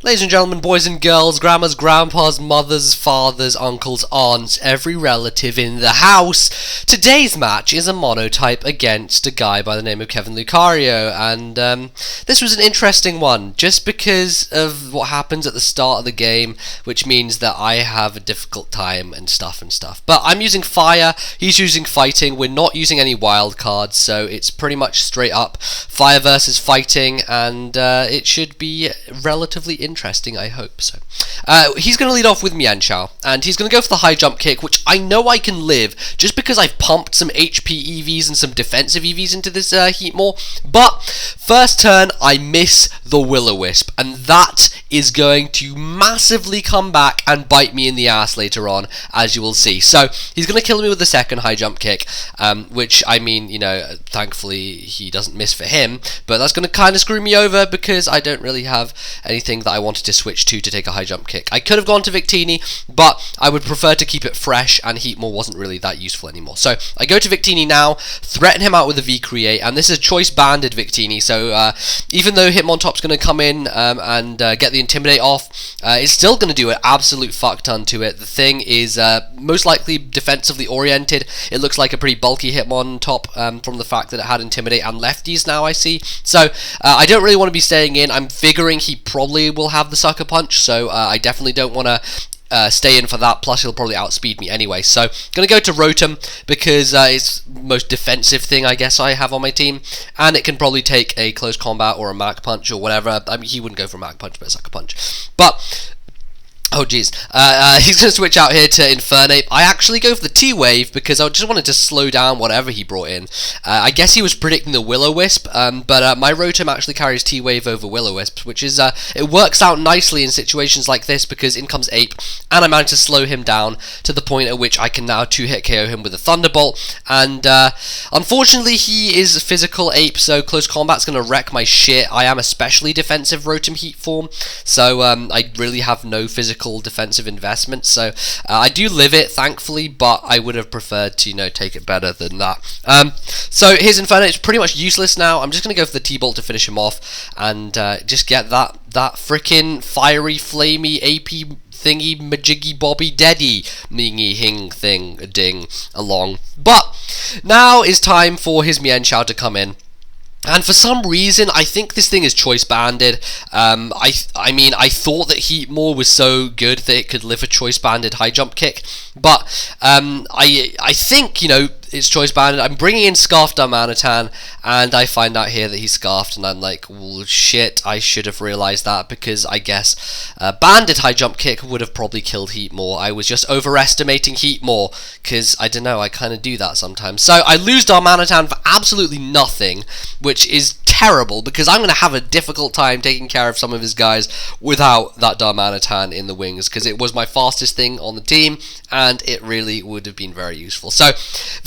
Ladies and gentlemen, boys and girls, grandmas, grandpas, mothers, fathers, uncles, aunts, every relative in the house, today's match is a monotype against a guy by the name of KevinLucario, and this was an interesting one, just because of what happens at the start of the game, which means that I have a difficult time and stuff. But I'm using fire, he's using fighting, we're not using any wild cards, so it's pretty much straight up fire versus fighting, and it should be relatively interesting, I hope so. He's going to lead off with Mienshao, and he's going to go for the high jump kick, which I know I can live, just because I've pumped some HP EVs and some defensive EVs into this Heatmore, but first turn I miss the Will-O-Wisp, and that is going to massively come back and bite me in the ass later on, as you will see. So he's going to kill me with the second high jump kick, which, I mean, you know, thankfully he doesn't miss for him, but that's going to kind of screw me over because I don't really have anything that I wanted to switch to take a high jump kick. I could have gone to Victini, but I would prefer to keep it fresh, and Heatmore wasn't really that useful anymore. So I go to Victini now, threaten him out with a V-Create, and this is a choice banded Victini, so even though Hitmontop's going to come in and get the Intimidate off, it's still going to do an absolute fuck ton to it. The thing is most likely defensively oriented. It looks like a pretty bulky Hitmontop from the fact that it had Intimidate and lefties now, I see. So I don't really want to be staying in. I'm figuring he probably will have the Sucker Punch, so I definitely don't want to stay in for that, plus he'll probably outspeed me anyway. So gonna go to Rotom because it's the most defensive thing I guess I have on my team, and it can probably take a close combat or a Mach Punch or whatever. I mean, he wouldn't go for a Mach Punch, but a Sucker Punch. But oh jeez, he's going to switch out here to Infernape. I actually go for the T-Wave because I just wanted to slow down whatever he brought in. I guess he was predicting the Will-O-Wisp, but my Rotom actually carries T-Wave over Will-O-Wisp, which is, it works out nicely in situations like this because in comes Ape, and I managed to slow him down to the point at which I can now 2-hit KO him with a Thunderbolt, and unfortunately he is a physical Ape, so close combat's going to wreck my shit. I am especially defensive Rotom Heat form, so I really have no physical defensive investment, so I do live it thankfully, but I would have preferred to, you know, take it better than that. So his Inferno is pretty much useless now. I'm just going to go for the T-Bolt to finish him off and just get that frickin' fiery, flamey, AP thingy, majiggy, bobby, deddy, mingy, hing, thing, ding, along. But now is time for his Mienshao to come in. And for some reason, I think this thing is choice banded. I mean, I thought that Heatmore was so good that it could live a choice banded high jump kick, but I think, you know, it's choice banded. I'm bringing in Scarfed Darmanitan, and I find out here that he's Scarfed, and I'm like, well, shit, I should have realised that, because I guess banded high jump kick would have probably killed Heatmore. I was just overestimating Heatmore, because, I don't know, I kind of do that sometimes. So I lose Darmanitan for absolutely nothing, which is terrible, because I'm going to have a difficult time taking care of some of his guys without that Darmanitan in the wings, because it was my fastest thing on the team, and it really would have been very useful. So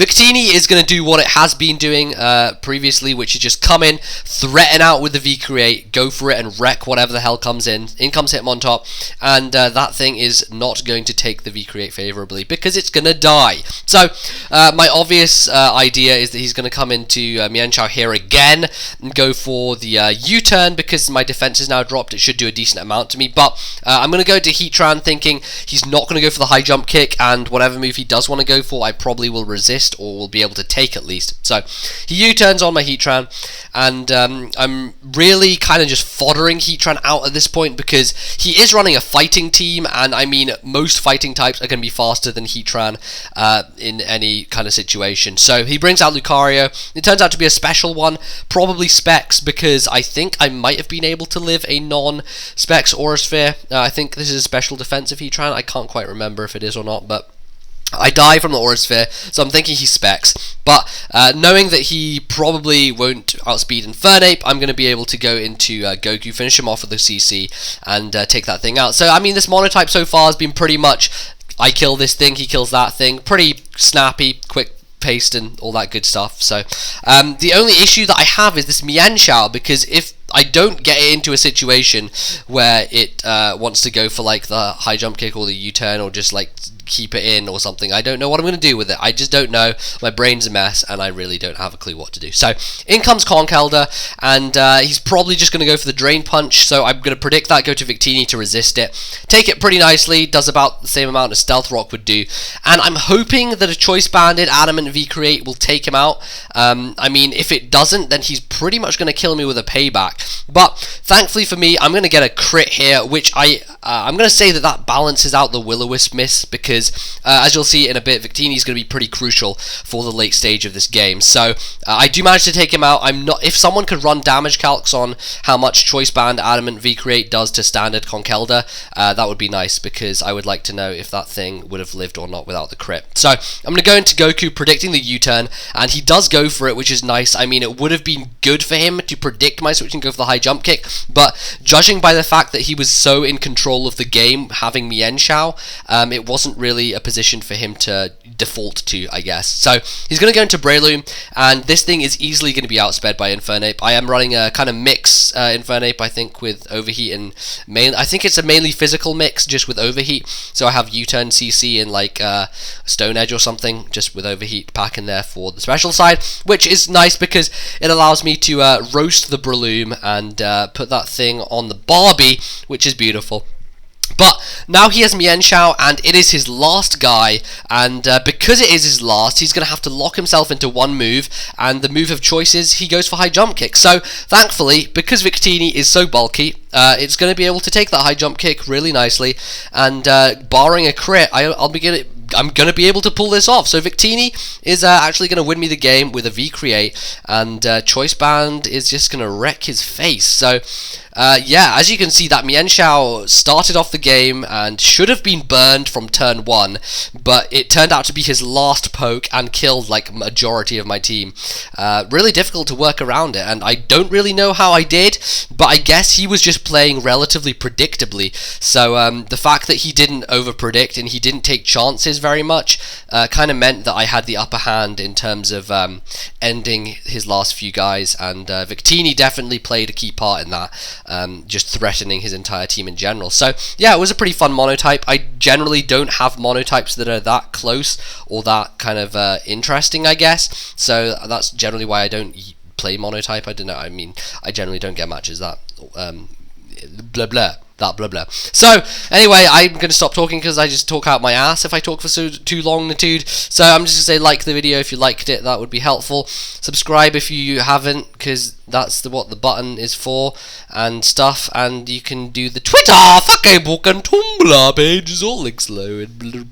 Victini is going to do what it has been doing previously, which is just come in, threaten out with the V-Create, go for it and wreck whatever the hell comes in. In comes Hitmontop, and that thing is not going to take the V-Create favourably because it's going to die. So my obvious idea is that he's going to come into Mienshao here again and go for the U-turn because my defense is now dropped. It should do a decent amount to me, but I'm going to go to Heatran thinking he's not going to go for the high jump kick, and whatever move he does want to go for, I probably will resist or will be able to take at least. So he U-turns on my Heatran, and I'm really kind of just foddering Heatran out at this point because he is running a fighting team, and I mean most fighting types are going to be faster than Heatran in any kind of situation. So he brings out Lucario. It turns out to be a special one, probably Specs, because I think I might have been able to live a non-Specs Aura Sphere. I think this is a special defensive Heatran. I can't quite remember if it is or not, but I die from the Aura Sphere, so I'm thinking he Specs, but knowing that he probably won't outspeed Infernape, I'm going to be able to go into Goku, finish him off with the CC, and take that thing out. So, I mean, this Monotype so far has been pretty much, I kill this thing, he kills that thing, pretty snappy, quick paced and all that good stuff. So the only issue that I have is this Mienshao, because if I don't get it into a situation where it wants to go for like the high jump kick or the U-turn or just like keep it in or something. I don't know what I'm going to do with it. I just don't know. My brain's a mess, and I really don't have a clue what to do. So, in comes Conk Elder, and he's probably just going to go for the Drain Punch, so I'm going to predict that, go to Victini to resist it. Take it pretty nicely, does about the same amount as Stealth Rock would do, and I'm hoping that a Choice Banded Adamant V-Create will take him out. I mean, if it doesn't, then he's pretty much going to kill me with a Payback. But, thankfully for me, I'm going to get a crit here, which I'm going to say that balances out the Will-O-Wisp miss, because as you'll see in a bit, Victini is going to be pretty crucial for the late stage of this game. So I do manage to take him out. If someone could run damage calcs on how much Choice Band Adamant V-Create does to standard Conk Elder, that would be nice, because I would like to know if that thing would have lived or not without the crit. So I'm going to go into Goku predicting the U-turn, and he does go for it, which is nice. I mean, it would have been good for him to predict my switch and go for the high jump kick, but judging by the fact that he was so in control of the game, having Mienshao, it wasn't really a position for him to default to, I guess. So he's going to go into Breloom, and this thing is easily going to be outsped by Infernape. I am running a kind of mix Infernape, I think, with Overheat and I think it's a mainly physical mix, just with Overheat. So I have U-turn CC and like Stone Edge or something, just with Overheat pack in there for the special side, which is nice because it allows me to roast the Breloom and put that thing on the Barbie, which is beautiful. But now he has Mienshao, and it is his last guy, and because it is his last, he's going to have to lock himself into one move, and the move of choice is he goes for high jump kick. So thankfully, because Victini is so bulky, it's going to be able to take that high jump kick really nicely, and barring a crit, I'm going to be able to pull this off. So Victini is actually going to win me the game with a V-Create, and Choice Band is just going to wreck his face. So yeah, as you can see, that Mienshao started off the game and should have been burned from turn 1, but it turned out to be his last poke and killed like majority of my team. Really difficult to work around it, and I don't really know how I did, but I guess he was just playing relatively predictably. So the fact that he didn't over-predict and he didn't take chances very much kind of meant that I had the upper hand in terms of ending his last few guys, and Victini definitely played a key part in that. Just threatening his entire team in general. So yeah, it was a pretty fun monotype. I generally don't have monotypes that are that close or that kind of interesting, I guess. So that's generally why I don't play monotype. I don't know. I mean, I generally don't get matches that blah blah. That blah blah. So anyway, I'm going to stop talking because I just talk out my ass if I talk for too long, Nitude. So I'm just going to say like the video if you liked it, that would be helpful. Subscribe if you haven't, because that's what the button is for and stuff. And you can do the Twitter, Facebook and Tumblr pages, all links below in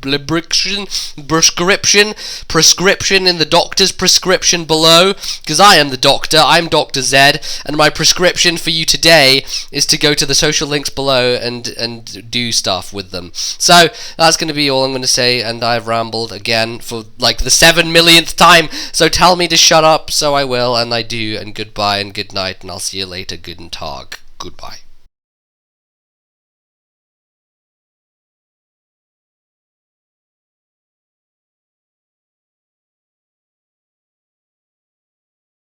prescription in the doctor's prescription below, because I am the doctor, I'm Dr. Zed, and my prescription for you today is to go to the social links below and do stuff with them. So that's going to be all I'm going to say, and I've rambled again for like the 7 millionth time, so tell me to shut up, so I will, and I do, and goodbye and good night, and I'll see you later. Guten Tag. Goodbye.